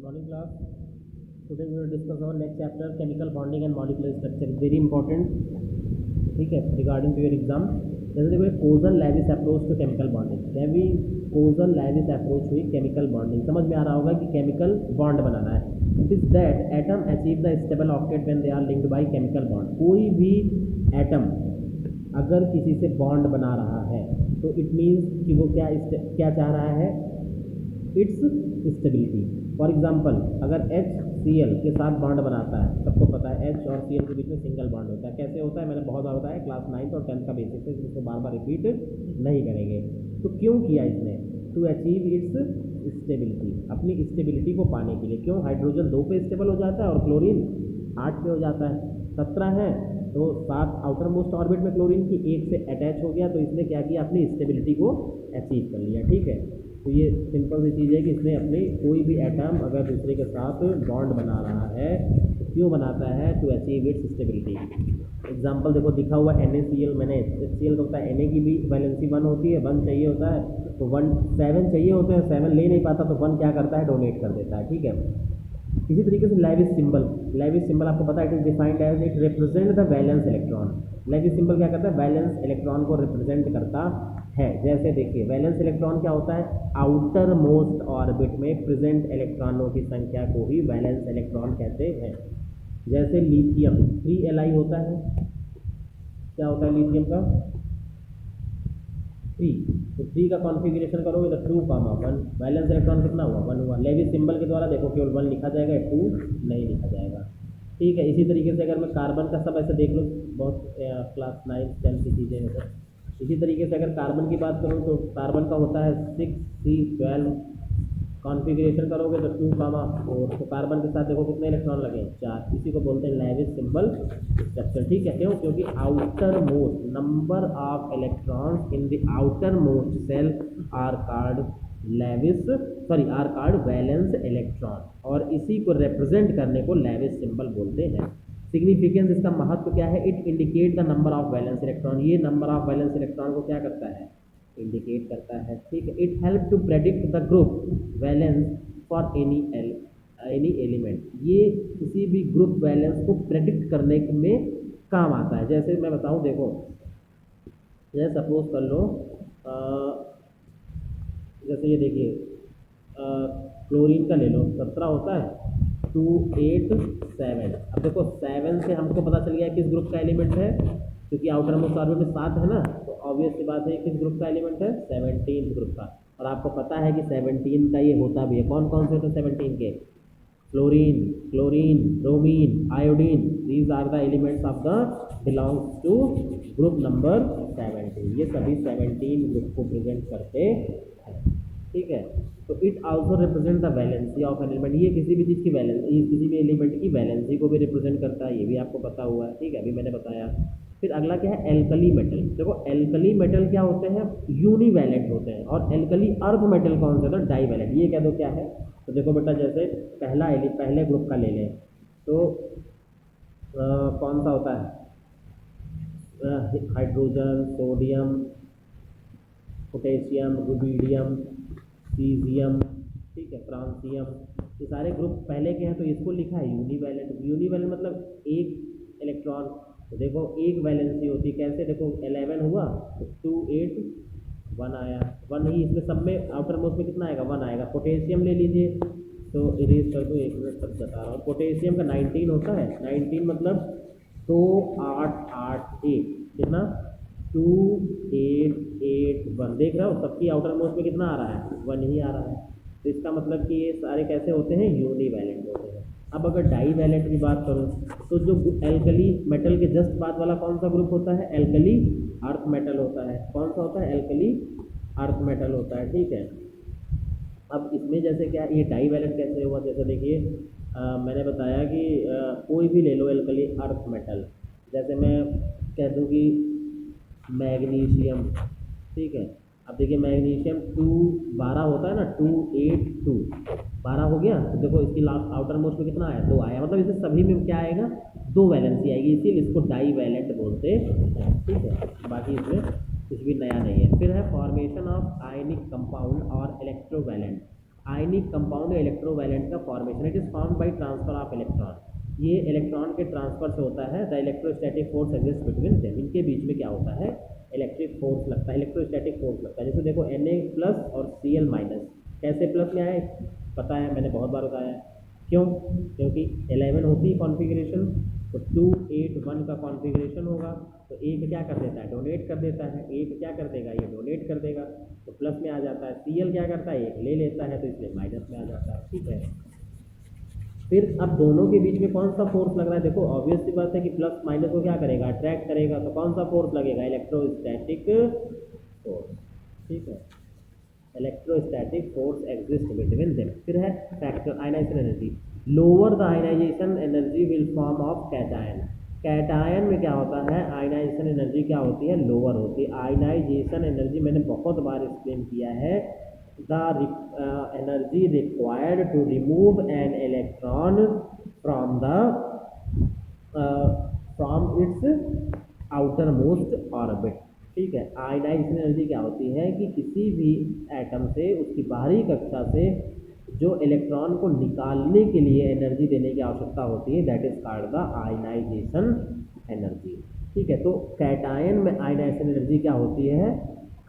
Morning class. Today we will discuss our next chapter, chemical bonding and molecular structure. Very important. ठीक है, regarding to your exam. जैसे देखो Kossel Lewis approach to chemical bonding, क्या भी Kossel Lewis approach हुई chemical bonding, समझ में आ रहा होगा कि केमिकल बॉन्ड बनाना है। It is that atom achieve the stable octet when they are linked by chemical bond. कोई भी एटम अगर किसी से बॉन्ड बना रहा है तो इट मीन्स कि वो क्या चाह रहा है, इट्स स्टेबिलिटी। फॉर एग्जाम्पल, अगर HCl के साथ बॉन्ड बनाता है, सबको पता है H और Cl के बीच में सिंगल बॉन्ड होता है। कैसे होता है मैंने बहुत बार बताया, क्लास 9th और 10th का बेसिस है, इसको बार बार रिपीट नहीं करेंगे। तो क्यों किया इसने? टू अचीव इट्स स्टेबिलिटी, अपनी स्टेबिलिटी को पाने के लिए। क्यों? हाइड्रोजन 2 पे स्टेबल हो जाता है और क्लोरीन 8 पे हो जाता है। 17 है तो 7 आउटर मोस्ट ऑर्बिट में क्लोरीन की 1 से अटैच हो गया, तो इसने क्या किया, अपनी स्टेबिलिटी को अचीव कर लिया। ठीक है, तो ये सिंपल सी चीज़ है कि इसने अपने कोई भी एटम अगर दूसरे के साथ बॉन्ड बना रहा है तो क्यों बनाता है? To achieve its stability. Example देखो दिखा हुआ NaCl, मैंने HCl का होता है, Na की भी वैलेंसी 1 होती है, 1 चाहिए होता है, तो 7 चाहिए होते हैं, 7 ले नहीं पाता तो 1 क्या करता है, डोनेट कर देता है। ठीक है, इसी तरीके से लेविस सिंबल आपको पता है, it is defined as it represent the valence electron. Lewis symbol क्या करता है? वैलेंस इलेक्ट्रॉन को रिप्रेजेंट करता है। जैसे देखिए, वैलेंस इलेक्ट्रॉन क्या होता है? आउटर मोस्ट ऑर्बिट में प्रेजेंट इलेक्ट्रॉनों की संख्या को ही वैलेंस इलेक्ट्रॉन कहते हैं। जैसे लिथियम 3Li होता है, क्या होता है लिथियम का? 3, तो 3 का कॉन्फ़िगरेशन करोगे तो 2, 1, वैलेंस इलेक्ट्रॉन कितना हुआ? 1 हुआ। लेविस सिंबल के द्वारा देखो केवल 1 लिखा जाएगा, 2 नहीं लिखा जाएगा। ठीक है, इसी तरीके से अगर मैं कार्बन का सब ऐसे देख लूँ, बहुत क्लास 9 10 की चीज़ें हैं सर। इसी तरीके से अगर कार्बन की बात करूँ तो कार्बन का होता है 6C12, कॉन्फ़िगरेशन करोगे तो 2, 4, तो कार्बन के साथ देखो कितने इलेक्ट्रॉन लगे? 4। इसी को बोलते हैं लेविस सिंबल स्ट्रक्चर। ठीक है, क्यों? क्योंकि outer most number of electrons in the outer most shell are called valence electron, और इसी को रिप्रेजेंट करने को लेविस सिंबल बोलते हैं। सिग्निफिकेंस, इसका महत्व क्या है? It indicate the number of valence electron. ये नंबर ऑफ वैलेंस इलेक्ट्रॉन को क्या करता है? इंडिकेट करता है। ठीक है, it help to predict the group valence for any element. ये किसी भी ग्रुप वैलेंस को प्रेडिक्ट करने में काम आता है। जैसे मैं बताऊं, देखो जैसे सपोज कर लो, जैसे ये देखिए क्लोरीन का ले लो, 17 होता है, 2, 8, 7। अब देखो 7 से हमको पता चल गया किस ग्रुप का एलिमेंट है, क्योंकि आउटर मोस्ट ऑर्बिट में 7 है ना, तो ऑब्वियस सी बात है किस ग्रुप का एलिमेंट है? 17 ग्रुप का। और आपको पता है कि 17 का ये होता भी है, कौन कौन से होते हैं 17 के? Chlorine, bromine, iodine, these are the elements of the belongs to group number 17। ये सभी 17 ग्रुप को प्रेजेंट करते हैं। ठीक है, तो it also represent the valency of an element. ये किसी भी चीज़ की वैलेंसी, किसी भी एलिमेंट की वैलेंसी को भी रिप्रेजेंट करता है, ये भी आपको पता हुआ है। ठीक है, अभी मैंने बताया। फिर अगला क्या है? Alkali metal. देखो एल्कली मेटल क्या होते हैं? यूनिवैलेंट होते हैं। और एल्कली अर्थ मेटल कौन से होते हैं? डाईवैलेंट। ये कह दो क्या है? तो देखो बेटा, जैसे पहले ग्रुप का ले लें तो कौन सा होता है? Hydrogen, sodium, potassium, rubidium, caesium, ठीक है, फ्रांसियम, ये सारे ग्रुप पहले के हैं, तो इसको लिखा है यूनिवैलेंट मतलब एक इलेक्ट्रॉन। तो देखो एक वैलेंसी होती है, कैसे? देखो 11 हुआ तो 2, 8, 1 आया, 1 ही इसमें सब में आउटर मोस्ट में कितना आएगा? 1 आएगा। पोटेशियम ले लीजिए, तो इरेज कर दो, 1 मिनट तक बता रहा हूँ। पोटेशियम का 19 होता है, 19 मतलब 2, 8, 8, 1, कितना? 2, 8, 8, 1। देख रहे हो सबकी आउटर मोस्ट में कितना आ रहा है? 1 ही आ रहा है। तो इसका मतलब कि ये सारे कैसे होते हैं? यूनिवैलेंट होते हैं। अब अगर डाई वैलेंट की बात करूं तो जो एल्कली मेटल के जस्ट बाद वाला कौन सा ग्रुप होता है? एल्कली अर्थ मेटल होता है। कौन सा होता है? एल्कली अर्थ मेटल होता है। ठीक है, अब इसमें जैसे क्या, ये डाई वैलेंट कैसे हुआ? जैसे देखिए मैंने बताया कि कोई भी ले लो एल्कली अर्थ मेटल, जैसे मैं कह दूँ कि मैग्नीशियम। ठीक है, अब देखिए मैग्नीशियम 2, 12 होता है ना, 2, 8, 2, 12 हो गया। तो देखो इसकी लास्ट आउटर मोस्ट में कितना आया? 2 आया। मतलब इसे सभी में क्या आएगा? 2 वैलेंसी आएगी, इसीलिए इसको डाई वैलेंट बोलते हैं। ठीक है, बाकी इसमें कुछ भी नया नहीं है। फिर है फॉर्मेशन ऑफ आयनिक कंपाउंड और इलेक्ट्रोवैलेंट। आयनिक कंपाउंड इलेक्ट्रोवैलेंट का formation, it is formed by transfer of electron. ये इलेक्ट्रॉन के ट्रांसफर से होता है। The electrostatic force exist between them, इनके बीच में क्या होता है, इलेक्ट्रिक फोर्स लगता है, इलेक्ट्रोस्टैटिक फोर्स लगता है। जैसे देखो Na प्लस और Cl माइनस, कैसे प्लस में आए पता है, मैंने बहुत बार बताया है। क्यों? क्योंकि 11 होती है कॉन्फ़िगरेशन, तो 2 8 1 का कॉन्फ़िगरेशन होगा, तो एक क्या कर देता है, डोनेट कर देता है, एक क्या कर देगा, ये डोनेट कर देगा, तो प्लस में आ जाता है। Cl क्या करता है, एक ले लेता है, तो इसलिए माइनस में आ जाता है। ठीक है, फिर अब दोनों के बीच में कौन सा फोर्स लग रहा है, देखो ऑब्वियस सी बात है कि प्लस माइनस को क्या करेगा, अट्रैक्ट करेगा, तो कौन सा फोर्स लगेगा, इलेक्ट्रोस्टैटिक फोर्स। ठीक है, electrostatic force exist between them. फिर है factor ionization energy, lower the ionization energy will form of cation. Cation में क्या होता है, आयनाइजेशन एनर्जी क्या होती है, लोअर होती है। आयनाइजेशन एनर्जी मैंने बहुत बार एक्सप्लेन किया है, the energy required to remove an electron from the from its outer most orbit. ठीक है, आयनाइजेशन एनर्जी क्या होती है कि किसी भी एटम से, उसकी बाहरी कक्षा से जो इलेक्ट्रॉन को निकालने के लिए एनर्जी देने की आवश्यकता होती है, that is called the ionization energy. ठीक है, तो कैटायन में आयनाइजेशन एनर्जी क्या होती है,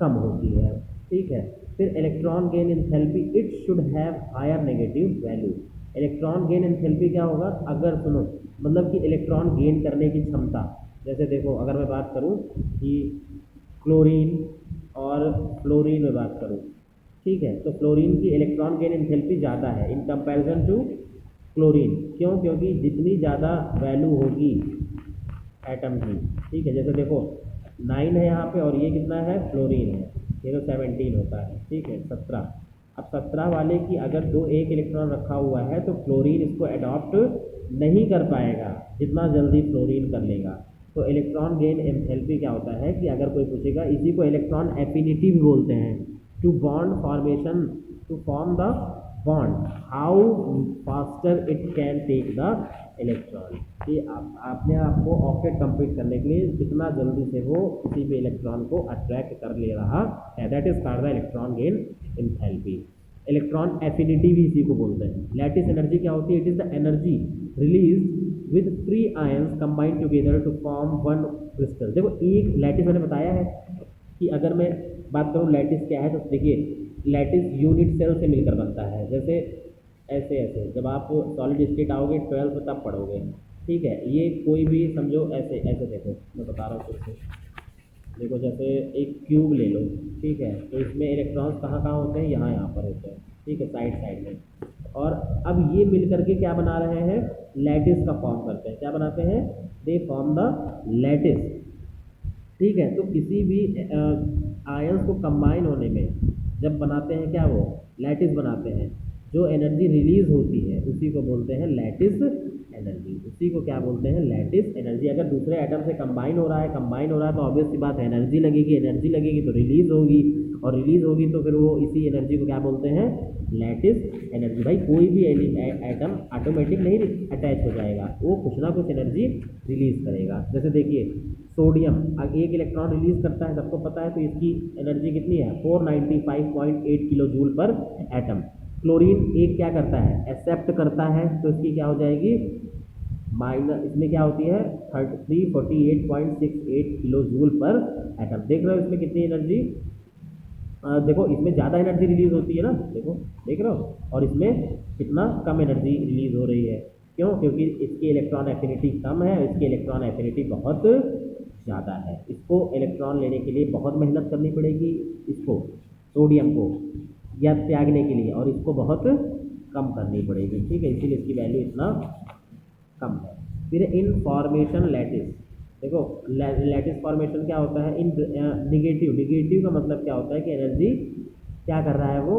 कम होती है। ठीक है, फिर electron gain enthalpy, it should have higher negative value. Electron gain enthalpy क्या होगा, अगर सुनो मतलब कि इलेक्ट्रॉन गेन करने की क्षमता, जैसे देखो अगर मैं बात करूं कि क्लोरीन और फ्लोरीन में बात करूं, ठीक है, तो फ्लोरीन की इलेक्ट्रॉन गेन एंथैल्पी ज़्यादा है इन कंपैरिजन टू क्लोरीन। क्यों? क्योंकि जितनी ज़्यादा वैल्यू होगी एटम की, ठीक है, जैसे देखो 9 है यहाँ पे और ये कितना है, फ्लोरीन है, ये तो 17 होता है। ठीक है, 17, अब 17 वाले की अगर एक इलेक्ट्रॉन रखा हुआ है तो फ्लोरीन इसको अडॉप्ट नहीं कर पाएगा जितना जल्दी फ्लोरीन कर लेगा। तो इलेक्ट्रॉन गेन एंथैल्पी क्या होता है कि अगर कोई पूछेगा, इसी को इलेक्ट्रॉन एफिनिटी भी बोलते हैं, to bond formation, to form the bond, how faster it can take the electron. कि आपने आपको ऑक्टेट कंप्लीट करने के लिए कितना जल्दी से वो किसी भी इलेक्ट्रॉन को अट्रैक्ट कर ले रहा है, that is called the electron gain enthalpy. Electron affinity भी इसी को बोलते हैं। लैटिस एनर्जी क्या होती है, it is the energy release with free ions combined together to form one crystal. देखो एक लैटिस मैंने बताया है कि अगर मैं बात करूँ लैटिस क्या है, तो देखिए लैटिस यूनिट सेल से मिलकर बनता है। जैसे ऐसे ऐसे जब आप सॉलिड स्टेट आओगे 12th तब पढ़ोगे, ठीक है, ये कोई भी समझो ऐसे ऐसे, देखो मैं बता रहा हूँ फिर से, देखो जैसे एक क्यूब ले लो, ठीक है, तो इसमें इलेक्ट्रॉन्स कहाँ कहाँ होते हैं, यहाँ यहाँ पर होते हैं, ठीक है, साइड साइड में, और अब ये मिल करके क्या बना रहे हैं, लैटिस का फॉर्म करते हैं। क्या बनाते हैं, दे फॉर्म द लैटिस। ठीक है, तो किसी भी आयंस को कंबाइन होने में जब बनाते हैं क्या, वो लैटिस बनाते हैं। जो एनर्जी रिलीज होती है उसी को बोलते हैं लैटिस एनर्जी, उसी को क्या बोलते हैं, लैटिस एनर्जी। अगर दूसरे एटम से कंबाइन हो रहा है तो ऑब्वियस सी बात है एनर्जी लगेगी तो रिलीज होगी, और रिलीज होगी तो फिर वो इसी एनर्जी को क्या बोलते हैं, लैटिस एनर्जी। भाई कोई भी एटम ऑटोमेटिक नहीं अटैच हो जाएगा, वो कुछ ना कुछ एनर्जी रिलीज करेगा। जैसे देखिए सोडियम एक इलेक्ट्रॉन रिलीज करता है, सबको पता है, तो इसकी एनर्जी कितनी है, 495.8 किलो जूल पर एटम। क्लोरीन एक क्या करता है, एक्सेप्ट करता है, तो इसकी क्या हो जाएगी, माइनस, इसमें क्या होती है 348.68 किलो जूल पर एटम। देख रहे हो इसमें कितनी एनर्जी, देखो इसमें ज़्यादा एनर्जी रिलीज होती है ना, देखो देख रहे हो, और इसमें कितना कम एनर्जी रिलीज हो रही है। क्यों? क्योंकि इसकी इलेक्ट्रॉन एफिनिटी कम है, इसकी इलेक्ट्रॉन एफिनिटी बहुत ज़्यादा है। इसको इलेक्ट्रॉन लेने के लिए बहुत मेहनत करनी पड़ेगी, इसको सोडियम को या त्यागने के लिए, और इसको बहुत कम करनी पड़ेगी। ठीक है, इसीलिए इसकी वैल्यू इतना कम है। फिर इन फॉर्मेशन लैटिस, देखो लैटिस फॉर्मेशन क्या होता है, इन निगेटिव का मतलब क्या होता है कि एनर्जी क्या कर रहा है, वो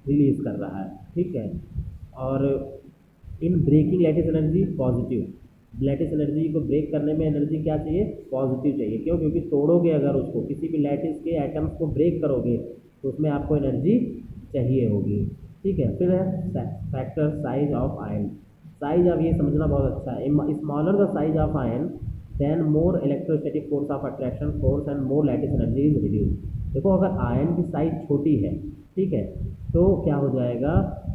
रिलीज कर रहा है। ठीक है, और in breaking lattice energy positive, lattice energy को ब्रेक करने में एनर्जी क्या चाहिए, पॉजिटिव चाहिए। क्यों? क्योंकि तोड़ोगे अगर उसको, किसी भी लैटिस के एटम्स को ब्रेक करोगे तो उसमें आपको एनर्जी चाहिए होगी। ठीक है, फिर है factor size of ion. Size, अब ये समझना बहुत अच्छा है, smaller the size of ion then more electrostatic force of attraction force and more lattice energy is reduce. देखो अगर आयन की साइज छोटी है, ठीक है, तो क्या हो जाएगा,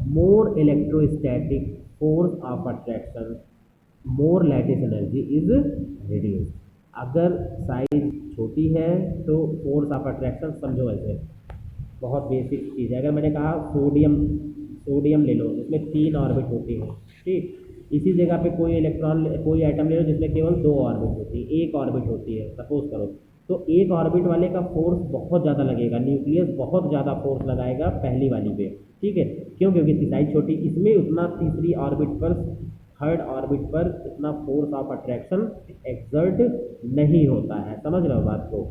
more electrostatic force of attraction, more lattice energy is reduce. अगर साइज छोटी है तो फोर्स ऑफ अट्रैक्शन समझो ऐसे, बहुत बेसिक चीज़ है। अगर मैंने कहा सोडियम, सोडियम ले लो, इसमें 3 ऑर्बिट होती है, ठीक। इसी जगह पे कोई इलेक्ट्रॉन, कोई एटम ले लो जिसमें केवल 2 ऑर्बिट होती है, 1 ऑर्बिट होती है सपोज करो, तो 1 ऑर्बिट वाले का फोर्स बहुत ज़्यादा लगेगा, न्यूक्लियस बहुत ज़्यादा फोर्स लगाएगा पहली वाली पे, ठीक है। क्यों? क्योंकि इसकी साइज छोटी, इसमें उतना तीसरी ऑर्बिट पर, थर्ड ऑर्बिट पर इतना फोर्स ऑफ अट्रैक्शन एक्सर्ट नहीं होता है। समझ रहे हो बात को?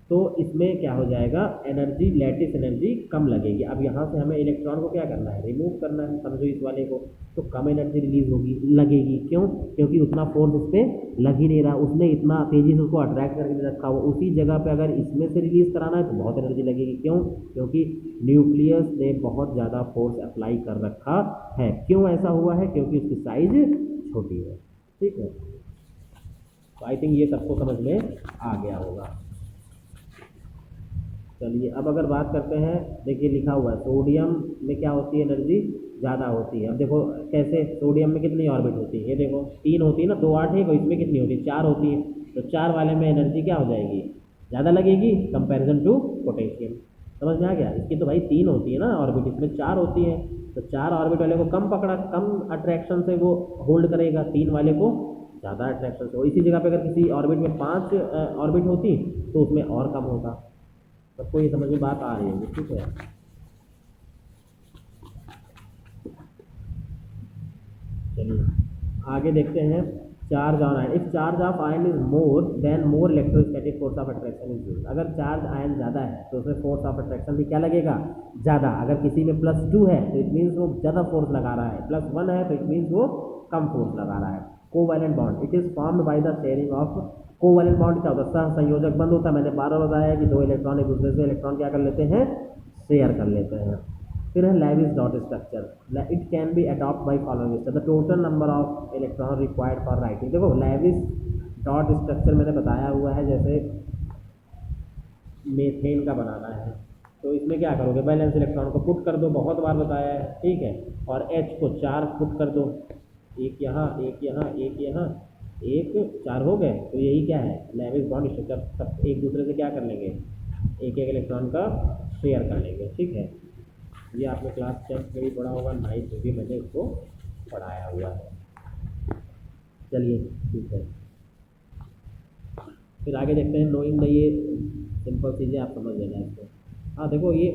तो इसमें क्या हो जाएगा, एनर्जी, लैटिस एनर्जी कम लगेगी। अब यहाँ से हमें इलेक्ट्रॉन को क्या करना है, रिमूव करना है, समझो इस वाले को, तो कम एनर्जी रिलीज होगी, लगेगी। क्यों? क्योंकि उतना फोर्स उस पर लग ही नहीं रहा, उसने इतना तेजी से उसको अट्रैक्ट करके नहीं रखा हुआ। उसी जगह पे अगर इसमें से रिलीज कराना है तो बहुत एनर्जी लगेगी। क्यों? क्योंकि न्यूक्लियस ने बहुत ज़्यादा फोर्स अप्लाई कर रखा है। क्यों ऐसा हुआ है? क्योंकि उसकी साइज छोटी है, ठीक है। तो आई थिंक ये सबको समझ में आ गया होगा। चलिए अब अगर बात करते हैं, देखिए लिखा हुआ है सोडियम में क्या होती है, एनर्जी ज़्यादा होती है। अब देखो कैसे, सोडियम में कितनी ऑर्बिट होती है, ये देखो 3 होती है ना, 2 8 है, और इसमें कितनी होती है, 4 होती है। तो 4 वाले में एनर्जी क्या हो जाएगी, ज़्यादा लगेगी कंपैरिजन टू पोटेशियम। समझ में आ गया? इसकी तो भाई 3 होती है ना ऑर्बिट, इसमें 4 होती है, तो 4 ऑर्बिट वाले को कम पकड़ा, कम अट्रैक्शन से वो होल्ड करेगा, 3 वाले को ज़्यादा अट्रैक्शन से। और इसी जगह पे अगर किसी ऑर्बिट में 5 ऑर्बिट होती तो उसमें और कम होगा। सबको ये समझ में बात आ रही होगी, ठीक है। चलिए आगे देखते हैं, charge on ion, if charge of ion is more than more electrostatic force of attraction is used. अगर चार्ज आयन ज़्यादा है तो उसमें फोर्स ऑफ अट्रैक्शन भी क्या लगेगा, ज़्यादा। अगर किसी में +2 है तो इट मीन्स वो ज़्यादा फोर्स लगा रहा है, +1 है तो इट मीन्स वो कम फोर्स लगा रहा है। Covalent bond, it is formed by the sharing of, covalent bond क्या होता है, सहसंयोजक बंध होता है। मैंने 12 बताया कि 2 इलेक्ट्रॉन एक दूसरे से इलेक्ट्रॉन क्या कर लेते हैं, शेयर कर लेते हैं। फिर है Lewis dot structure, it can be adopt by following step, the total number of electron required for writing. देखो लेविस डॉट स्ट्रक्चर मैंने बताया हुआ है, जैसे मेथेन का बनाना है तो इसमें क्या करोगे, बैलेंस इलेक्ट्रॉन को पुट कर दो, बहुत बार बताया है, ठीक है। और H को 4 पुट कर दो, एक यहाँ, एक यहाँ, एक यहाँ, एक, 4 हो गए। तो यही क्या है, लेविस बॉन्ड स्ट्रक्चर। सब एक दूसरे से क्या कर लेंगे, एक एक इलेक्ट्रॉन का शेयर कर लेंगे, ठीक है। ये आपने क्लास 10 में भी पढ़ा होगा, 9th में भी मैंने इसको पढ़ाया हुआ है। चलिए ठीक है, फिर आगे देखते हैं, नोइंग द, ये सिंपल चीज़ें आप समझ लेना इसको। हाँ देखो ये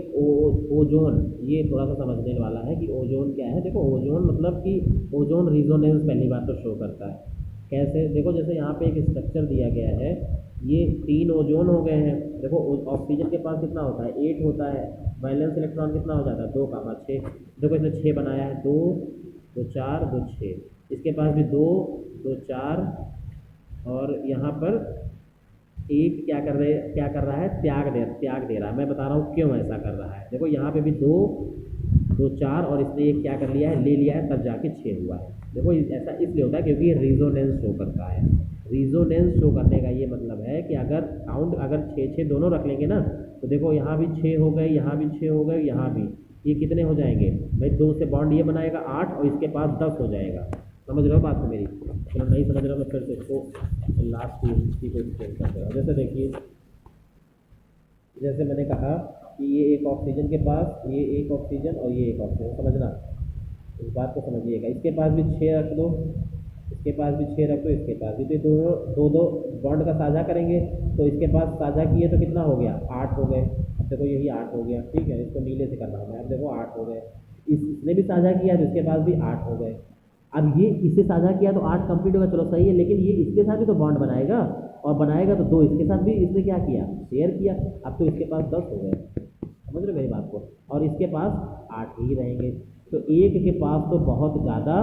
ओजोन, ये थोड़ा सा समझने वाला है कि ओजोन क्या है। देखो ओजोन मतलब कि ओजोन रिजोनेंस पहली बात तो शो करता है। कैसे? देखो जैसे यहाँ पे एक स्ट्रक्चर दिया गया है, ये 3 ओजोन हो गए हैं। देखो ऑक्सीजन के पास कितना होता है, 8 होता है, वैलेंस इलेक्ट्रॉन कितना हो जाता है, 2 का 6। देखो इसने 6 बनाया है, 2 2 4 2 6, इसके पास भी 2 2 4, और यहाँ पर एक क्या कर रहा है, त्याग दे रहा है। मैं बता रहा हूँ क्यों ऐसा कर रहा है। देखो यहाँ पे भी 2 2 4, और इसने एक क्या कर लिया है, ले लिया है, तब जाके 6 हुआ है। देखो ऐसा इसलिए होता है क्योंकि ये रिजोनेंस शो करता है। रिजोनेंस शो करने का ये मतलब है कि अगर काउंट, अगर 6 6 दोनों रख लेंगे ना, तो देखो यहाँ भी 6 हो गए, यहाँ भी 6 हो गए, यहाँ भी, ये कितने हो जाएंगे भाई, 2 से बॉन्ड ये बनाएगा 8, और इसके पास 10 हो जाएगा। समझ रहे हो बात मेरी? चलो नहीं समझ रहे हो तो फिर से इसको लास्ट की को एक्सप्लेन करते हो। जैसे देखिए, जैसे मैंने कहा कि ये एक ऑक्सीजन के पास, ये एक ऑक्सीजन और ये एक ऑक्सीजन, समझना इस बात को समझिएगा। इसके पास भी 6 रख दो, इसके पास भी 6 रख दो, इसके पास भी, तो दोनों दो बॉन्ड का साझा करेंगे, तो इसके पास साझा किए तो कितना हो गया, 8 हो गए। अब देखो यही 8 हो गया, ठीक है, इसको नीले से करना है। अब देखो 8 हो गए, इसने भी साझा किया तो इसके पास भी 8 हो गए। अब ये इससे साझा किया तो 8 कंप्लीट होगा, चलो सही है, लेकिन ये इसके साथ भी तो बॉन्ड बनाएगा, और बनाएगा तो 2 इसके साथ भी इसने क्या किया, शेयर किया। अब तो इसके पास 10 हो गए, समझ रहे मेरी बात को, और इसके पास 8 ही रहेंगे। तो एक के पास तो बहुत ज़्यादा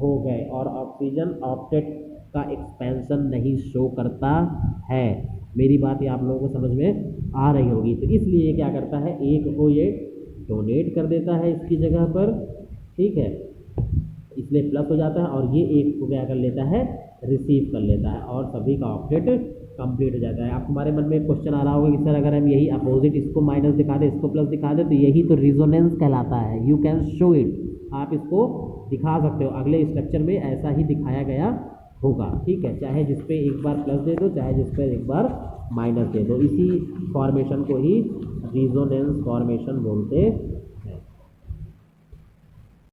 हो गए, और ऑक्सीजन ऑक्टेट का एक्सपेंशन नहीं शो करता है। मेरी बात ये आप लोगों को समझ में आ रही होगी। तो इसलिए ये क्या करता है, एक को ये डोनेट कर देता है इसकी जगह पर, ठीक है, इसलिए प्लस हो जाता है, और ये एक को क्या कर लेता है, रिसीव कर लेता है, और सभी का ऑक्टेट कंप्लीट हो जाता है। आप हमारे मन में एक क्वेश्चन आ रहा होगा कि सर अगर हम यही अपोजिट इसको माइनस दिखा दें इसको प्लस दिखा दें तो यही तो रिजोनेंस कहलाता है। यू कैन शो इट, आप इसको दिखा सकते हो, अगले स्ट्रक्चर में ऐसा ही दिखाया गया होगा, ठीक है, चाहे जिस पे एक बार प्लस दे दो चाहे जिस पे एक बार माइनस दे दो। इसी फॉर्मेशन को ही रिजोनेंस फॉर्मेशन बोलते